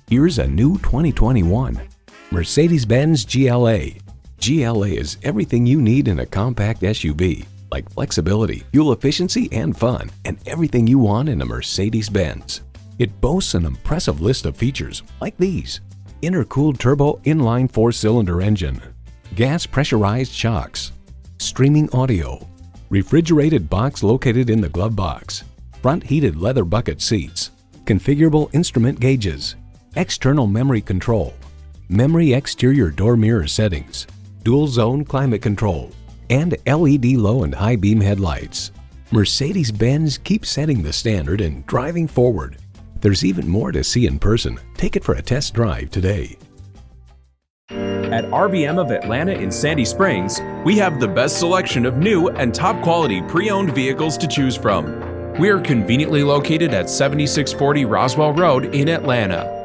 Here's a new 2021 Mercedes-Benz GLA. GLA is everything you need in a compact SUV, like flexibility, fuel efficiency, and fun, and everything you want in a Mercedes-Benz. It boasts an impressive list of features like these: intercooled turbo inline 4-cylinder engine, gas pressurized shocks, streaming audio, refrigerated box located in the glove box, front heated leather bucket seats, configurable instrument gauges, external memory control, memory exterior door mirror settings, dual zone climate control, and LED low and high beam headlights. Mercedes-Benz keeps setting the standard and driving forward. There's even more to see in person. Take it for a test drive today. At RBM of Atlanta in Sandy Springs, we have the best selection of new and top quality pre-owned vehicles to choose from. We are conveniently located at 7640 Roswell Road in Atlanta.